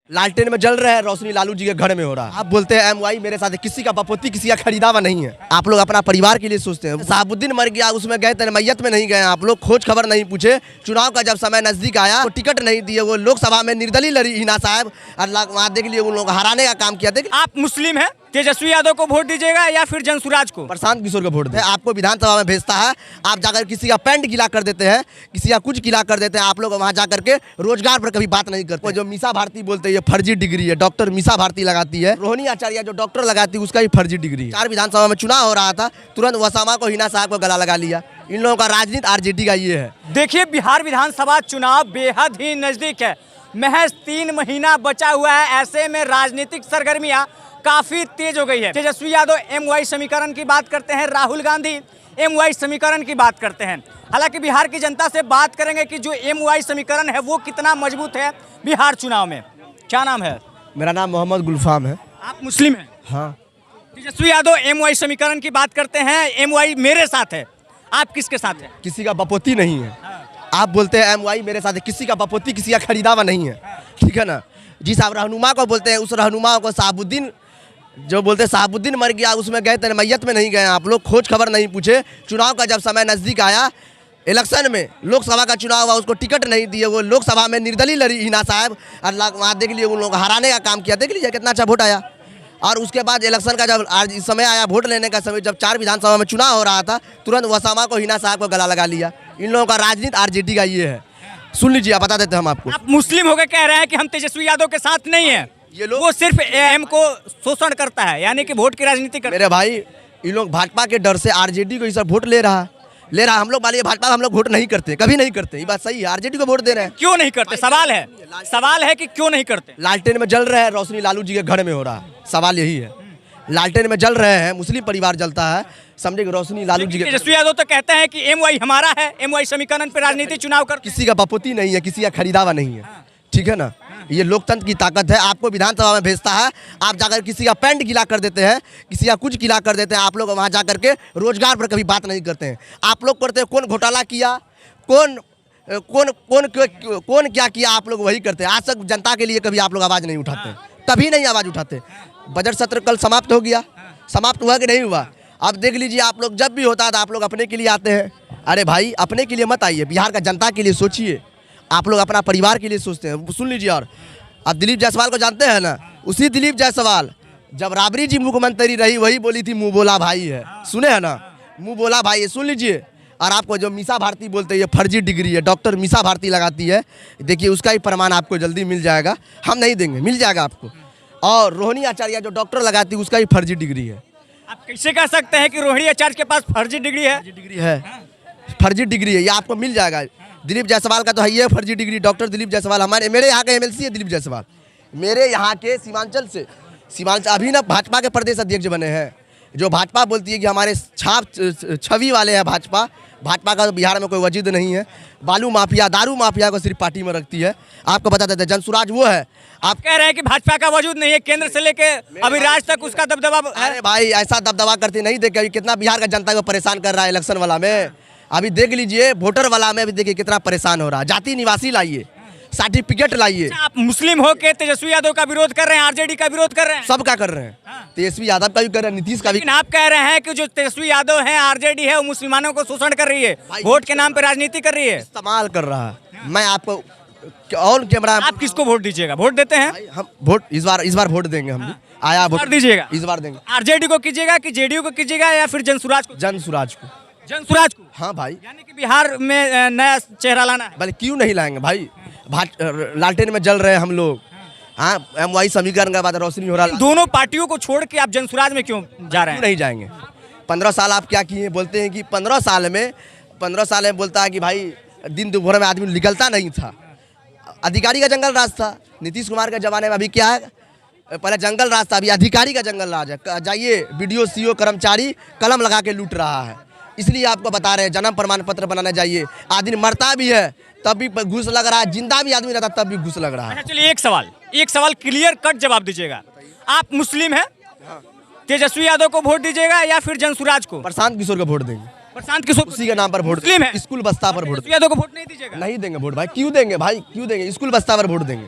लालटेन में जल रहा है, रोशनी लालू जी के घर में हो रहा है। आप बोलते हैं एमवाई मेरे साथ है, किसी का बपोती किसी का खरीदा हुआ नहीं है। आप लोग अपना परिवार के लिए सोचते हैं। साहबुद्दीन मर गया, उसमें गए थे, मैयत में नहीं गए। आप लोग खोज खबर नहीं पूछे। चुनाव का जब समय नजदीक आया तो टिकट नहीं दिए। वो लोकसभा में निर्दलीय लड़ी हिना साहब, और वहाँ देख लिए उन लोग हराने का काम किया। देखिए आप मुस्लिम हैं, तेजस्वी यादव को वोट दीजिएगा या फिर जनसुराज को? प्रशांत किशोर को वोट दे। आपको विधानसभा में भेजता है, आप जाकर किसी का पैंट गीला कर देते हैं, किसी का कुछ गीला कर देते हैं। आप लोग वहाँ जाकर के रोजगार पर कभी बात नहीं करते। जो मीसा भारती बोलते हैं ये फर्जी डिग्री है, डॉक्टर मीसा भारती लगाती है। रोहिणी आचार्य जो डॉक्टर लगाती है उसका भी फर्जी डिग्री है। 4 विधानसभा में चुनाव हो रहा था, तुरंत वसामा को हिना साहब को गला लगा लिया। इन लोगों का राजनीति आरजेडी का ये है। देखिए, बिहार विधानसभा चुनाव बेहद ही नजदीक है। महज 3 महीना बचा हुआ है। ऐसे में राजनीतिक सरगर्मियां काफी तेज हो गई है। तेजस्वी यादव एमवाई समीकरण की बात करते हैं, राहुल गांधी एमवाई समीकरण की बात करते हैं। हालांकि बिहार की जनता से बात करेंगे कि जो एमवाई समीकरण है वो कितना मजबूत है बिहार चुनाव में। क्या नाम है? मेरा नाम मोहम्मद गुलफाम है। आप मुस्लिम हैं? हाँ। तेजस्वी यादव एमवाई समीकरण की बात करते हैं, एमवाई मेरे साथ है। आप किसके साथ है? किसी का बपोती नहीं है। आप बोलते हैं एमवाई मेरे साथ है, किसी का बपोती किसी का खरीदा हुआ नहीं है। ठीक है ना। जिस आप रहनुमा को बोलते हैं, उस रहनुमा को साहबुद्दीन जो बोलते हैं साहबुद्दीन मर गया, उसमें गए थे, मैयत में नहीं गए। आप लोग खोज खबर नहीं पूछे। चुनाव का जब समय नजदीक आया, इलेक्शन में लोकसभा का चुनाव हुआ, उसको टिकट नहीं दिए। वो लोकसभा में निर्दलीय लड़ी हिना साहब, और वहाँ देख लिए उन लोग हराने का काम किया। देख लीजिए कितना अच्छा वोट आया। और उसके बाद इलेक्शन का जब आज समय आया, वोट लेने का समय, जब 4 विधानसभा में चुनाव हो रहा था, तुरंत वसामा को हिना साहब को गला लगा लिया। इन लोगों का राजनीति आरजेडी का ये है। सुन लीजिए, आप बता देते हैं हम आपको। आप मुस्लिम होकर कह रहे हैं कि हम तेजस्वी यादव के साथ नहीं है। ये लोग वो सिर्फ एम को शोषण करता है, यानी कि वोट की राजनीति करता है। मेरे भाई, इन लोग भाजपा के डर से आरजेडी को ये सब वोट ले रहा। हम लोग वाले भाजपा हम लोग वोट नहीं करते, कभी नहीं करते। ये बात सही है, आरजेडी को वोट दे रहे हैं। क्यों नहीं करते? सवाल है कि क्यों नहीं करते? लालटेन में जल रहा है, रोशनी लालू जी के घर में हो रहा है। सवाल यही है। लालटेन में जल रहे हैं, मुस्लिम परिवार जलता है, समझे कि रोशनी लालू जी के। तेजस्वी यादव तो कहते हैं कि एमवाई हमारा है, एमवाई समीकरण पर राजनीति चुनाव कर। किसी का बपोती नहीं है, किसी का खरीदा हुआ नहीं है। ठीक है ना। ये लोकतंत्र की ताकत है। आपको विधानसभा में भेजता है, आप जाकर किसी का पैंट गीला कर देते हैं, किसी का कुछ गीला कर देते हैं। आप लोग वहाँ जाकर के रोजगार पर कभी बात नहीं करते हैं। आप लोग करते हैं, कौन घोटाला किया, कौन क्या किया, आप लोग वही करते हैं। आज तक जनता के लिए कभी आप लोग आवाज़ नहीं उठाते, कभी नहीं आवाज़ उठाते। बजट सत्र कल समाप्त हो गया, समाप्त हुआ कि नहीं हुआ? अब देख लीजिए, आप लोग जब भी होता है तो आप लोग अपने के लिए आते हैं। अरे भाई, अपने के लिए मत आइए, बिहार का जनता के लिए सोचिए। आप लोग अपना परिवार के लिए सोचते हैं। सुन लीजिए। और आप दिलीप जायसवाल को जानते हैं ना? उसी दिलीप जायसवाल, जब राबड़ी जी मुख्यमंत्री रही, वही बोली थी मुँह बोला भाई है। सुने हैं ना, मुँह बोला भाई है। सुन लीजिए। और आपको जो मीसा भारती बोलते हैं ये फर्जी डिग्री है, डॉक्टर मीसा भारती लगाती है। देखिए उसका ही प्रमाण आपको जल्दी मिल जाएगा। हम नहीं देंगे, मिल जाएगा आपको। और रोहिणी आचार्य जो डॉक्टर लगाती है उसका ही फर्जी डिग्री है। आप कैसे कह सकते हैं कि रोहिणी आचार्य के पास फर्जी डिग्री है? फर्जी डिग्री है, ये आपको मिल जाएगा। दिलीप जायसवाल का तो है ये फर्जी डिग्री। डॉक्टर दिलीप जायसवाल मेरे यहाँ के एमएलसी है। दिलीप जायसवाल मेरे यहाँ के सीमांचल अभी ना भाजपा के प्रदेश अध्यक्ष बने हैं। जो भाजपा बोलती है कि हमारे छवि वाले हैं भाजपा का तो बिहार में कोई वजूद नहीं है। बालू माफिया, दारू माफिया को सिर्फ पार्टी में रखती है। आपको बता देते हैं, जनसुराज वो है। आप कह रहे हैं कि भाजपा का वजूद नहीं है, केंद्र से लेके अभी राज्य तक उसका दबदबा। अरे भाई, ऐसा दबदबा करते नहीं देखे अभी कितना बिहार का जनता को परेशान कर रहा है इलेक्शन वाला में। अभी देख लीजिए, वोटर वाला में अभी देखिए कितना परेशान हो रहा है। जाति निवासी लाइए, सर्टिफिकेट लाइए। आप मुस्लिम हो के तेजस्वी यादव का विरोध कर रहे हैं, आरजेडी का विरोध कर रहे हैं, सबका कर रहे हैं। तेजस्वी यादव का भी कर रहे हैं, नीतीश का भी। लेकिन आप कह रहे हैं कि जो तेजस्वी यादव है, आरजेडी है, वो मुसलमानों को शोषण कर रही है, वोट के नाम पे राजनीति कर रही है, इस्तेमाल कर रहा है। मैं आपको ऑन कैमरा। आप किसको वोट दीजिएगा? वोट देते हैं हम वोट इस बार वोट देंगे। हम आया वोट दीजिएगा, इस बार देंगे। आरजेडी को कीजिएगा कि जेडीयू को कीजिएगा या फिर जनसुराज को? जनसुराज को। जनसुराज को? हाँ भाई, यानी कि बिहार में नया चेहरा लाना है। भले क्यों नहीं लाएंगे भाई। लालटेन में जल रहे हैं हम लोग। हाँ, एमवाई समीकरण का बात, रोशनी हो रहा है। दोनों पार्टियों को छोड़ के आप जनसुराज में क्यों जा रहे हैं? नहीं जाएंगे। 15 साल आप क्या किए? बोलते हैं कि 15 साल में बोलता है कि भाई दिन दोपहर में आदमी निकलता नहीं था। अधिकारी का जंगल राज था। नीतीश कुमार के जमाने में अभी क्या है? पहले जंगल राज था, अभी अधिकारी का जंगल राज है। जाइए, बीडीओ सीओ कर्मचारी कलम लगा के लूट रहा है। इसलिए आपको बता रहे हैं, जन्म प्रमाण पत्र बनाना चाहिए। आदमी मरता भी है तब भी घूस लग रहा है, जिंदा भी आदमी रहता तब भी घूस लग रहा है। चलिए, एक सवाल क्लियर कट जवाब दीजिएगा। आप मुस्लिम हैं? तेजस्वी यादव को वोट दीजिएगा या फिर जनसुराज को? प्रशांत किशोर को वोट देंगे। प्रशांत किशोर उसी के नाम पर वोट। मुस्लिम है, स्कूल बस्ता पर वोट। यादव को वोट नहीं दीजिएगा? नहीं देंगे वोट भाई। क्यों देंगे भाई, क्यों देंगे? स्कूल बस्ता पर वोट देंगे।